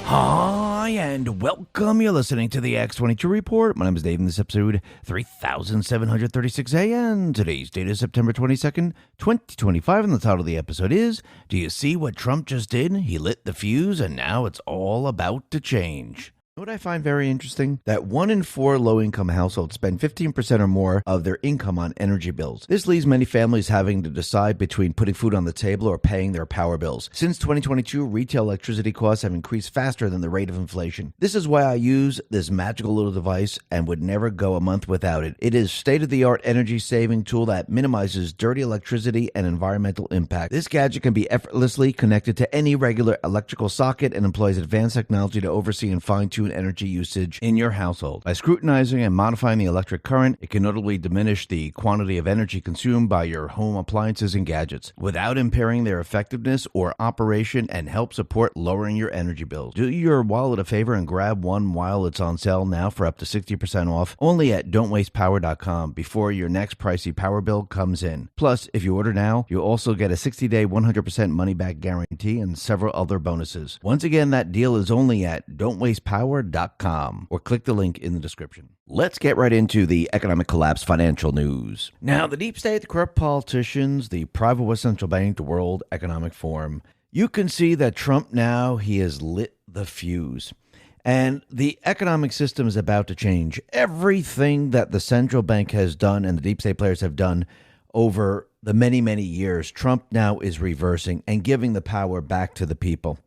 Hi, and welcome. You're listening to the X22 Report. My name is Dave, and this is episode 3736 a.m. Today's date is September 22nd, 2025, and the title of the episode is, Do You See What Trump Just Did? He lit the fuse, and now it's all about to change. What I find very interesting, that 1 in 4 low-income households spend 15% or more of their income on energy bills. This leaves many families having to decide between putting food on the table or paying their power bills. Since 2022, retail electricity costs have increased faster than the rate of inflation. This is why I use this magical little device and would never go a month without it. It is state-of-the-art energy-saving tool that minimizes dirty electricity and environmental impact. This gadget can be effortlessly connected to any regular electrical socket and employs advanced technology to oversee and fine-tune energy usage in your household. By scrutinizing and modifying the electric current, it can notably diminish the quantity of energy consumed by your home appliances and gadgets without impairing their effectiveness or operation, and help support lowering your energy bills. Do your wallet a favor and grab one while it's on sale now for up to 60% off only at don'twastepower.com before your next pricey power bill comes in. Plus, if you order now, you'll also get a 60-day 100% money-back guarantee and several other bonuses. Once again, that deal is only at don'twastepower.com or click the link in the description. Let's get right into the economic collapse financial news. Now, the deep state, the corrupt politicians, the private West Central Bank, the World Economic Forum, you can see that Trump now, he has lit the fuse. And the economic system is about to change. Everything that the central bank has done and the deep state players have done over the many, many years, Trump now is reversing and giving the power back to the people.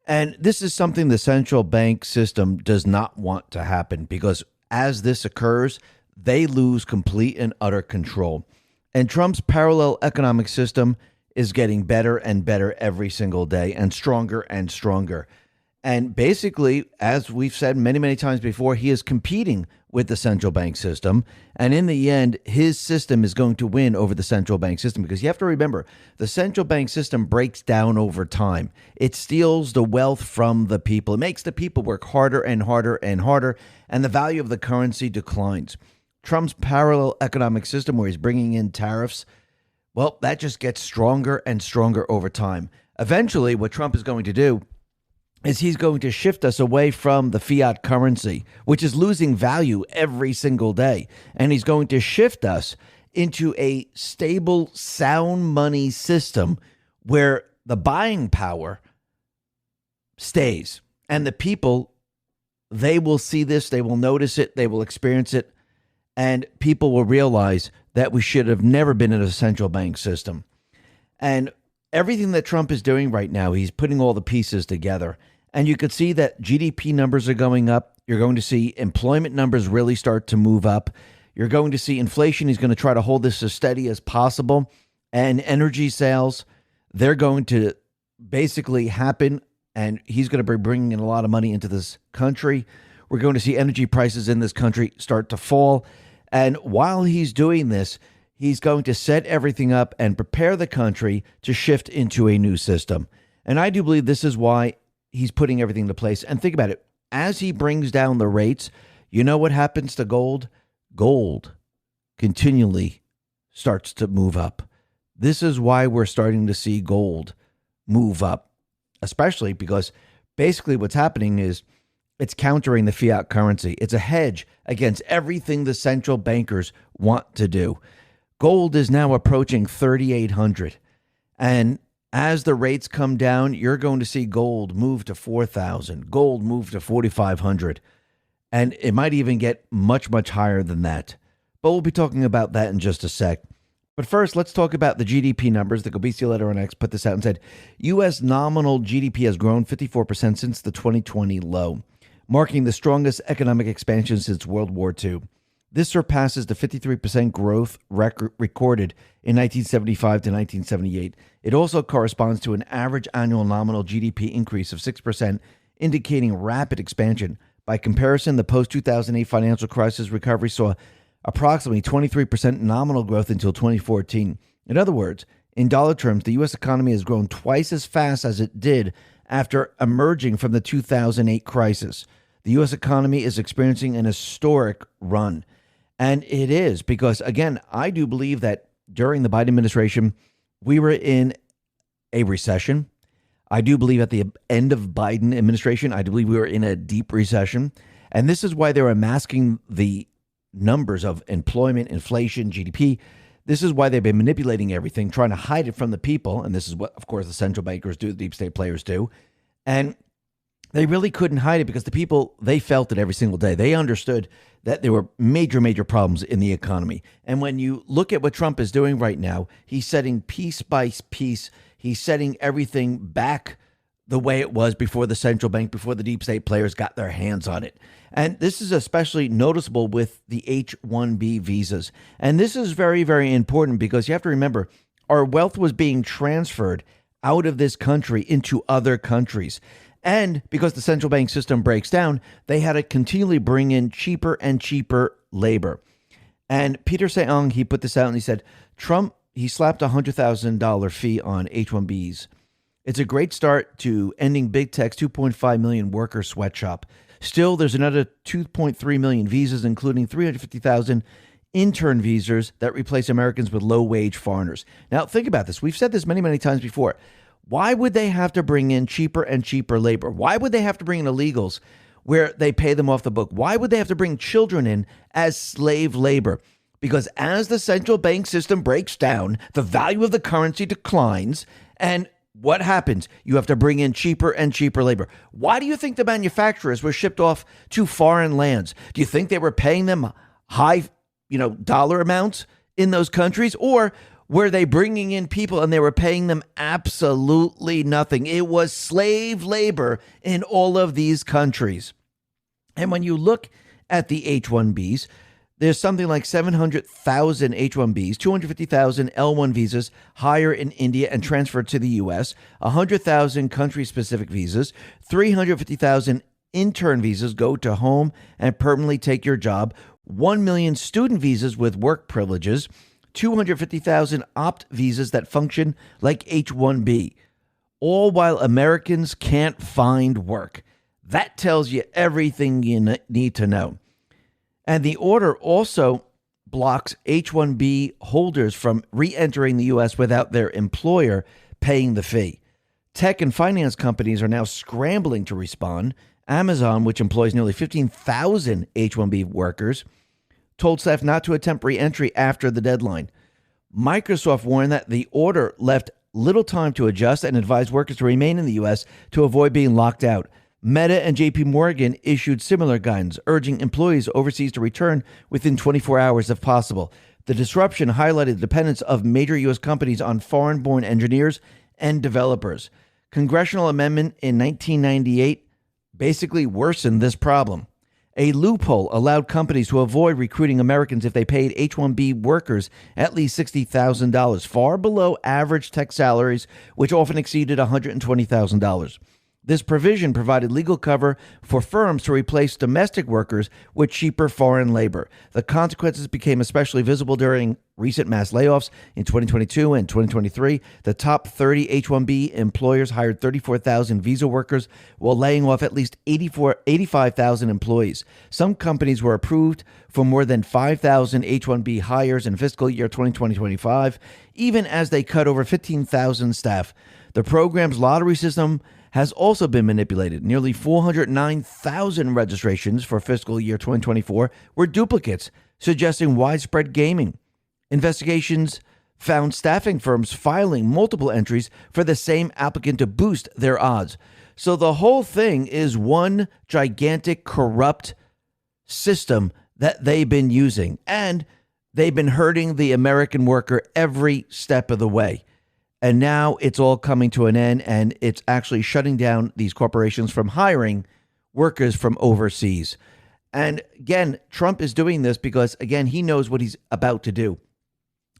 And this is something the central bank system does not want to happen, because as this occurs, they lose complete and utter control. And Trump's parallel economic system is getting better and better every single day, and stronger and stronger. And basically, as we've said many, many times before, he is competing with the central bank system. And in the end, his system is going to win over the central bank system, because you have to remember, the central bank system breaks down over time. It steals the wealth from the people. It makes the people work harder and harder and harder, and the value of the currency declines. Trump's parallel economic system, where he's bringing in tariffs, well, that just gets stronger and stronger over time. Eventually, what Trump is going to do is he's going to shift us away from the fiat currency, which is losing value every single day. And he's going to shift us into a stable, sound money system where the buying power stays. And the people, they will see this, they will notice it, they will experience it, and people will realize that we should have never been in a central bank system. And everything that Trump is doing right now, he's putting all the pieces together. And you could see that GDP numbers are going up. You're going to see employment numbers really start to move up. You're going to see inflation. He's going to try to hold this as steady as possible. And energy sales, they're going to basically happen. And he's going to be bringing in a lot of money into this country. We're going to see energy prices in this country start to fall. And while he's doing this, he's going to set everything up and prepare the country to shift into a new system. And I do believe this is why he's putting everything into place. And think about it. As he brings down the rates, you know what happens to gold? Gold continually starts to move up. This is why we're starting to see gold move up, especially because basically what's happening is it's countering the fiat currency. It's a hedge against everything the central bankers want to do. Gold is now approaching 3,800. And as the rates come down, you're going to see gold move to 4,000, gold move to 4,500. And it might even get much, much higher than that. But we'll be talking about that in just a sec. But first, let's talk about the GDP numbers. The Gobisi letter on X put this out and said, U.S. nominal GDP has grown 54% since the 2020 low, marking the strongest economic expansion since World War II. This surpasses the 53% growth record recorded in 1975 to 1978. It also corresponds to an average annual nominal GDP increase of 6%, indicating rapid expansion. By comparison, the post-2008 financial crisis recovery saw approximately 23% nominal growth until 2014. In other words, in dollar terms, the U.S. economy has grown twice as fast as it did after emerging from the 2008 crisis. The U.S. economy is experiencing an historic run. And it is because, again, I do believe that during the Biden administration, we were in a recession. I do believe at the end of Biden administration, I do believe we were in a deep recession. And this is why they were masking the numbers of employment, inflation, GDP. This is why they've been manipulating everything, trying to hide it from the people. And this is what, of course, the central bankers do, the deep state players do. And they really couldn't hide it because the people, they felt it every single day. They understood that there were major, major problems in the economy. And when you look at what Trump is doing right now, he's setting piece by piece, he's setting everything back the way it was before the central bank, before the deep state players got their hands on it. And this is especially noticeable with the H-1B visas. And this is very, very important because you have to remember, our wealth was being transferred out of this country into other countries. And because the central bank system breaks down, they had to continually bring in cheaper and cheaper labor. And Peter Seong, he put this out and he said, Trump, he slapped a $100,000 fee on H-1Bs. It's a great start to ending big tech's 2.5 million worker sweatshop. Still, there's another 2.3 million visas, including 350,000 intern visas that replace Americans with low-wage foreigners. Now, think about this. We've said this many, many times before. Why would they have to bring in cheaper and cheaper labor? Why would they have to bring in illegals where they pay them off the book? Why would they have to bring children in as slave labor? Because as the central bank system breaks down, the value of the currency declines, and what happens? You have to bring in cheaper and cheaper labor. Why do you think the manufacturers were shipped off to foreign lands? Do you think they were paying them high, dollar amounts in those countries? Or were they bringing in people and they were paying them absolutely nothing? It was slave labor in all of these countries. And when you look at the H-1Bs, there's something like 700,000 H-1Bs, 250,000 L-1 visas hire in India and transferred to the U.S., 100,000 country-specific visas, 350,000 intern visas go to home and permanently take your job, 1 million student visas with work privileges, 250,000 opt visas that function like H-1B, all while Americans can't find work. That tells you everything you need to know. And the order also blocks H-1B holders from re-entering the U.S. without their employer paying the fee. Tech and finance companies are now scrambling to respond. Amazon, which employs nearly 15,000 H-1B workers, told staff not to attempt re-entry after the deadline. Microsoft warned that the order left little time to adjust and advised workers to remain in the U.S. to avoid being locked out. Meta and JP Morgan issued similar guidance, urging employees overseas to return within 24 hours if possible. The disruption highlighted the dependence of major U.S. companies on foreign-born engineers and developers. Congressional amendment in 1998 basically worsened this problem. A loophole allowed companies to avoid recruiting Americans if they paid H-1B workers at least $60,000, far below average tech salaries, which often exceeded $120,000. This provision provided legal cover for firms to replace domestic workers with cheaper foreign labor. The consequences became especially visible during recent mass layoffs in 2022 and 2023. The top 30 H-1B employers hired 34,000 visa workers while laying off at least 85,000 employees. Some companies were approved for more than 5,000 H-1B hires in fiscal year 2020-25, even as they cut over 15,000 staff. The program's lottery system has also been manipulated. Nearly 409,000 registrations for fiscal year 2024 were duplicates, suggesting widespread gaming. Investigations found staffing firms filing multiple entries for the same applicant to boost their odds. So the whole thing is one gigantic corrupt system that they've been using, and they've been hurting the American worker every step of the way. And now it's all coming to an end, and it's actually shutting down these corporations from hiring workers from overseas. And again, Trump is doing this because, again, he knows what he's about to do.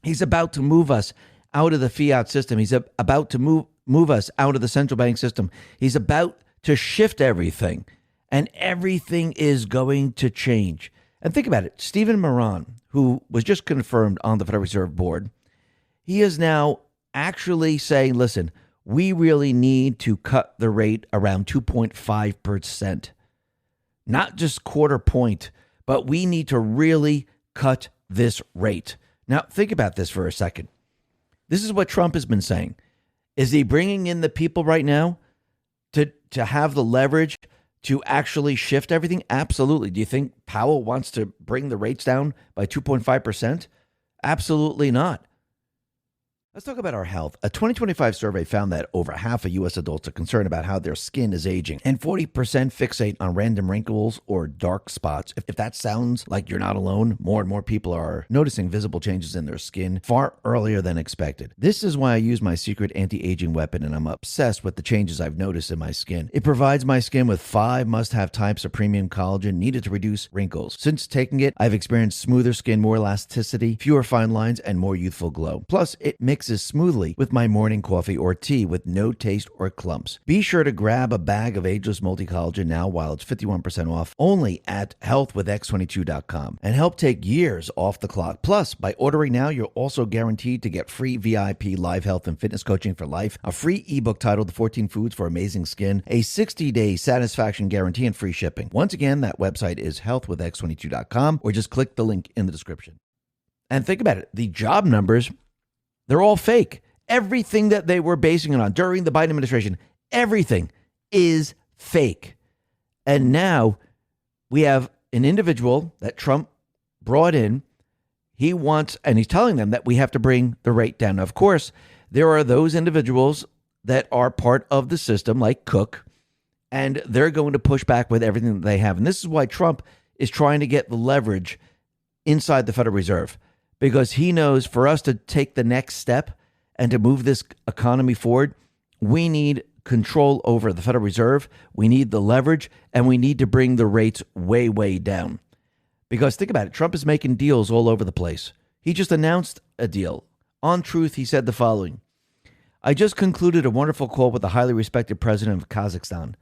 He's about to move us out of the fiat system. He's about to move us out of the central bank system. He's about to shift everything, and everything is going to change. And think about it. Stephen Moran, who was just confirmed on the Federal Reserve Board, he is now actually saying, listen, we really need to cut the rate around 2.5%. Not just quarter point, but we need to really cut this rate. Now, think about this for a second. This is what Trump has been saying. Is he bringing in the people right now to have the leverage to actually shift everything? Absolutely. Do you think Powell wants to bring the rates down by 2.5%? Absolutely not. Let's talk about our health. A 2025 survey found that over half of U.S. adults are concerned about how their skin is aging, and 40% fixate on random wrinkles or dark spots. If that sounds like you're not alone, more and more people are noticing visible changes in their skin far earlier than expected. This is why I use my secret anti-aging weapon, and I'm obsessed with the changes I've noticed in my skin. It provides my skin with 5 must-have types of premium collagen needed to reduce wrinkles. Since taking it, I've experienced smoother skin, more elasticity, fewer fine lines, and more youthful glow. Plus, it mixes smoothly with my morning coffee or tea with no taste or clumps. Be sure to grab a bag of Ageless Multi-Collagen now while it's 51% off only at healthwithx22.com and help take years off the clock. Plus, by ordering now, you're also guaranteed to get free VIP live health and fitness coaching for life, a free ebook titled The 14 Foods for Amazing Skin, a 60-day satisfaction guarantee, and free shipping. Once again, that website is healthwithx22.com or just click the link in the description. And think about it. The job numbers, they're all fake. Everything that they were basing it on during the Biden administration, everything is fake. And now we have an individual that Trump brought in. He wants, and he's telling them that we have to bring the rate down. Now, of course, there are those individuals that are part of the system, like Cook, and they're going to push back with everything that they have. And this is why Trump is trying to get the leverage inside the Federal Reserve, because he knows for us to take the next step and to move this economy forward, we need control over the Federal Reserve, we need the leverage, and we need to bring the rates way, way down. Because think about it, Trump is making deals all over the place. He just announced a deal. On Truth, he said the following: I just concluded a wonderful call with the highly respected president of Kazakhstan.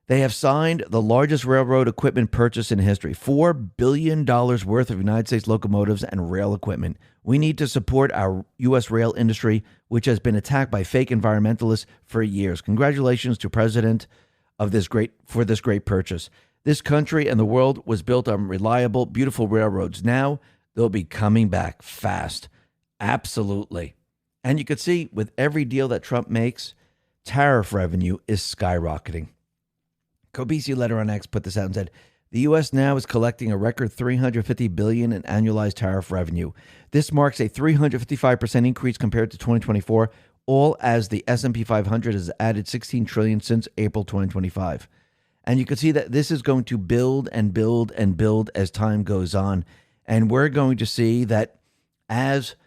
They have signed the largest railroad equipment purchase in history, $4 billion worth of United States locomotives and rail equipment. We need to support our U.S. rail industry, which has been attacked by fake environmentalists for years. Congratulations to President for this great purchase. This country and the world was built on reliable, beautiful railroads. Now they'll be coming back fast. Absolutely. And you could see with every deal that Trump makes, tariff revenue is skyrocketing. Kobisi letter on X put this out and said, the U.S. now is collecting a record $350 billion in annualized tariff revenue. This marks a 355% increase compared to 2024, all as the S&P 500 has added $16 trillion since April 2025. And you can see that this is going to build and build and build as time goes on. And we're going to see that as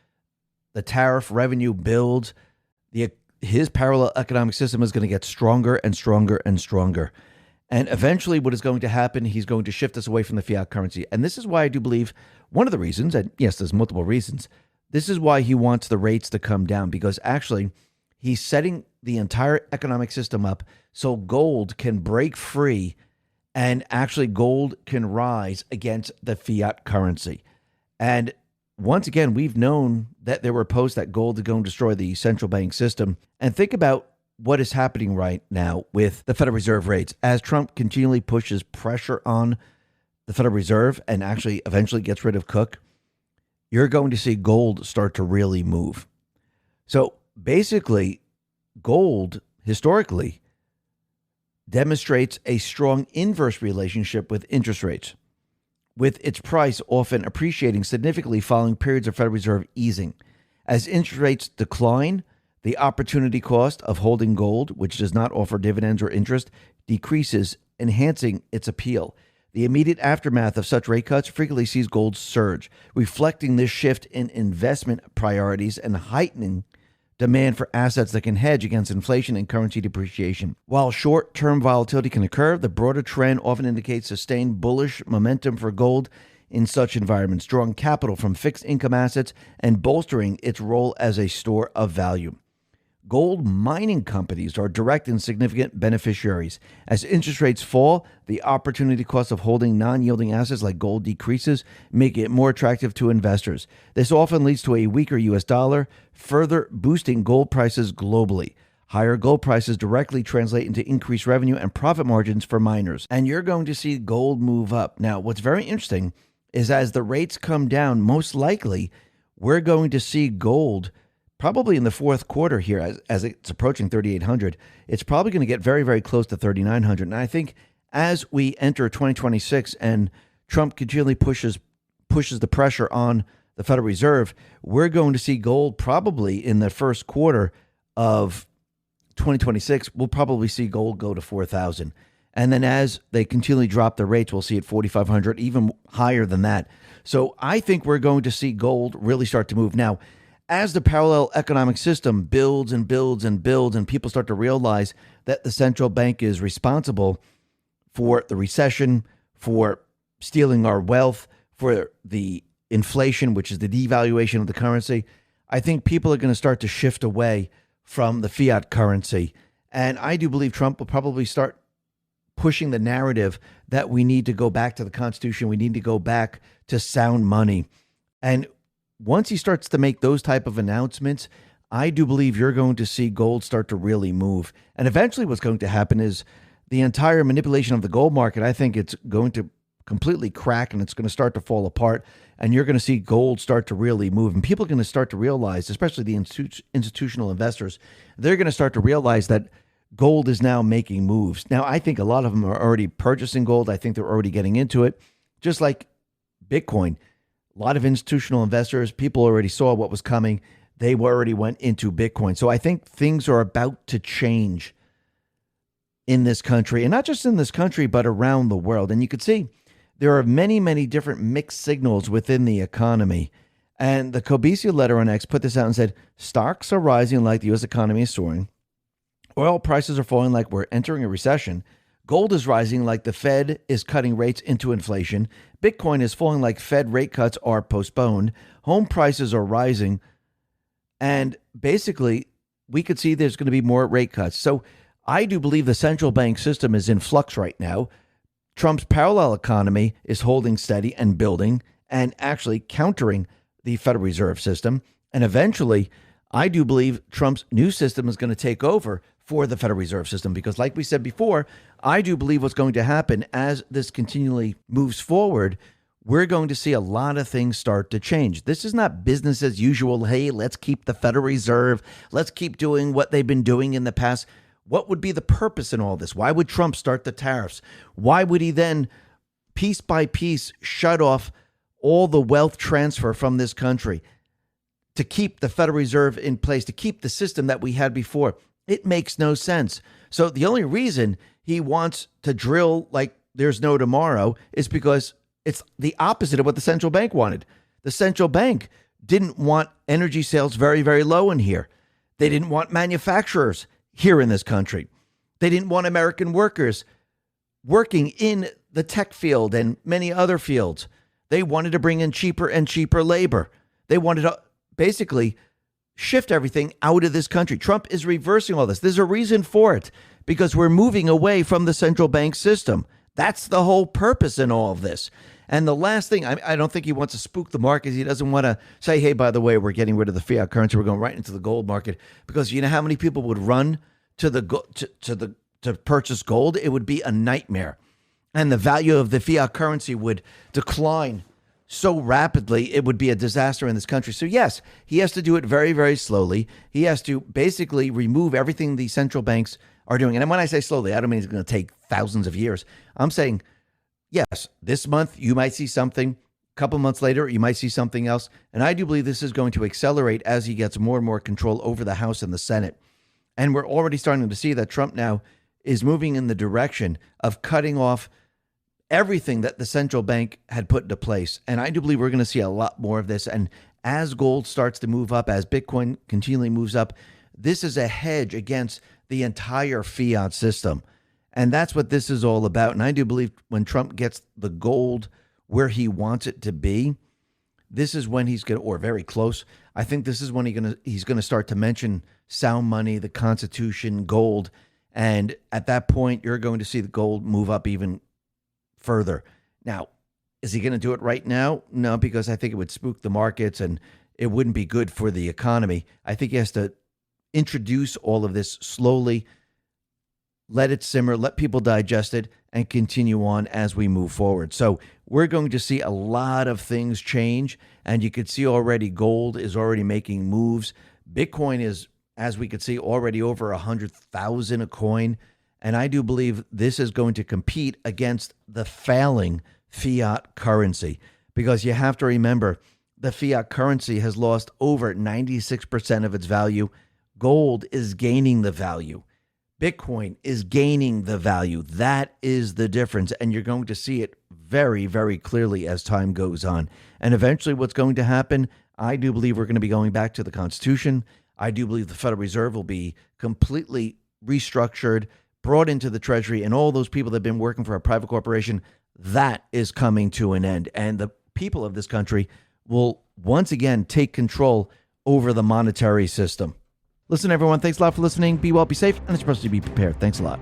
the tariff revenue builds, his parallel economic system is going to get stronger and stronger and stronger. And eventually what is going to happen, he's going to shift us away from the fiat currency. And this is why I do believe one of the reasons, and yes, there's multiple reasons, this is why he wants the rates to come down, because actually he's setting the entire economic system up so gold can break free and actually gold can rise against the fiat currency. And once again, we've known that there were posts that gold is going to destroy the central bank system. And think about what is happening right now with the Federal Reserve rates. As Trump continually pushes pressure on the Federal Reserve and actually eventually gets rid of Cook, you're going to see gold start to really move. So basically, gold historically demonstrates a strong inverse relationship with interest rates, with its price often appreciating significantly following periods of Federal Reserve easing. As interest rates decline, the opportunity cost of holding gold, which does not offer dividends or interest, decreases, enhancing its appeal. The immediate aftermath of such rate cuts frequently sees gold surge, reflecting this shift in investment priorities and heightening demand for assets that can hedge against inflation and currency depreciation. While short-term volatility can occur, the broader trend often indicates sustained bullish momentum for gold in such environments, drawing capital from fixed income assets and bolstering its role as a store of value. Gold mining companies are direct and significant beneficiaries. As interest rates fall, the opportunity cost of holding non-yielding assets like gold decreases, making it more attractive to investors. This often leads to a weaker U.S. dollar, further boosting gold prices globally. Higher gold prices directly translate into increased revenue and profit margins for miners, and you're going to see gold move up. Now, what's very interesting is as the rates come down, most likely we're going to see gold probably in the fourth quarter here, as it's approaching 3,800, it's probably going to get very, very close to 3,900. And I think as we enter 2026 and Trump continually pushes the pressure on the Federal Reserve, we're going to see gold probably in the first quarter of 2026. We'll probably see gold go to 4,000. And then as they continually drop the rates, we'll see it 4,500, even higher than that. So I think we're going to see gold really start to move. Now, as the parallel economic system builds and builds and builds, and people start to realize that the central bank is responsible for the recession, for stealing our wealth, for the inflation, which is the devaluation of the currency, I think people are going to start to shift away from the fiat currency. And I do believe Trump will probably start pushing the narrative that we need to go back to the Constitution. We need to go back to sound money. And once he starts to make those type of announcements, I do believe you're going to see gold start to really move. And eventually what's going to happen is the entire manipulation of the gold market, I think it's going to completely crack and it's going to start to fall apart. And you're going to see gold start to really move. And people are going to start to realize, especially the institutional investors, they're going to start to realize that gold is now making moves. Now, I think a lot of them are already purchasing gold. I think they're already getting into it. Just like Bitcoin, a lot of institutional investors, people already saw what was coming. They already went into Bitcoin. So I think things are about to change in this country, and not just in this country, but around the world. And you could see there are many, many different mixed signals within the economy. And the Cobisia letter on X put this out and said, stocks are rising like the U.S. economy is soaring. Oil prices are falling like we're entering a recession. Gold is rising like the Fed is cutting rates into inflation. Bitcoin is falling like Fed rate cuts are postponed. Home prices are rising. And basically, we could see there's going to be more rate cuts. So I do believe the central bank system is in flux right now. Trump's parallel economy is holding steady and building and actually countering the Federal Reserve System. And eventually, I do believe Trump's new system is going to take over for the Federal Reserve System, because like we said before, I do believe what's going to happen as this continually moves forward, we're going to see a lot of things start to change. This is not business as usual. Hey, let's keep the Federal Reserve. Let's keep doing what they've been doing in the past. What would be the purpose in all this? Why would Trump start the tariffs? Why would he then, piece by piece, shut off all the wealth transfer from this country to keep the Federal Reserve in place, to keep the system that we had before? It makes no sense. So the only reason he wants to drill like there's no tomorrow is because it's the opposite of what the central bank wanted. The central bank didn't want energy sales very, very low in here. They didn't want manufacturers here in this country. They didn't want American workers working in the tech field and many other fields. They wanted to bring in cheaper and cheaper labor. They wanted to basically shift everything out of this country. Trump is reversing all this. There's a reason for it, because we're moving away from the central bank system. That's the whole purpose in all of this. And the last thing, I don't think he wants to spook the markets. He doesn't want to say, hey, by the way, we're getting rid of the fiat currency. We're going right into the gold market. Because you know how many people would run to purchase gold? It would be a nightmare. And the value of the fiat currency would decline so rapidly, it would be a disaster in this country. So yes, he has to do it very, very slowly. He has to basically remove everything the central banks are doing. And when I say slowly, I don't mean it's going to take thousands of years. I'm saying, yes, this month you might see something. A couple months later, you might see something else. And I do believe this is going to accelerate as he gets more and more control over the House and the Senate. And we're already starting to see that Trump now is moving in the direction of cutting off everything that the central bank had put into place. And I do believe we're going to see a lot more of this. And as gold starts to move up, as Bitcoin continually moves up, this is a hedge against the entire fiat system. And that's what this is all about. And I do believe when Trump gets the gold where he wants it to be, this is when he's going to, or very close, I think this is when he's going to start to mention sound money, the Constitution, gold. And at that point, you're going to see the gold move up even further. Now, is he going to do it right now? No, because I think it would spook the markets and it wouldn't be good for the economy. I think he has to introduce all of this slowly, let it simmer, let people digest it, and continue on as we move forward. So we're going to see a lot of things change, and you could see already gold is already making moves. Bitcoin is, as we could see, already over 100,000 a coin. And I do believe this is going to compete against the failing fiat currency, because you have to remember the fiat currency has lost over 96% of its value. Gold is gaining the value. Bitcoin is gaining the value. That is the difference. And you're going to see it very, very clearly as time goes on. And eventually what's going to happen, I do believe we're going to be going back to the Constitution. I do believe the Federal Reserve will be completely restructured, brought into the Treasury, and all those people that have been working for a private corporation, that is coming to an end. And the people of this country will once again take control over the monetary system. Listen, everyone, thanks a lot for listening. Be well, be safe, and it's supposed to be prepared. Thanks a lot.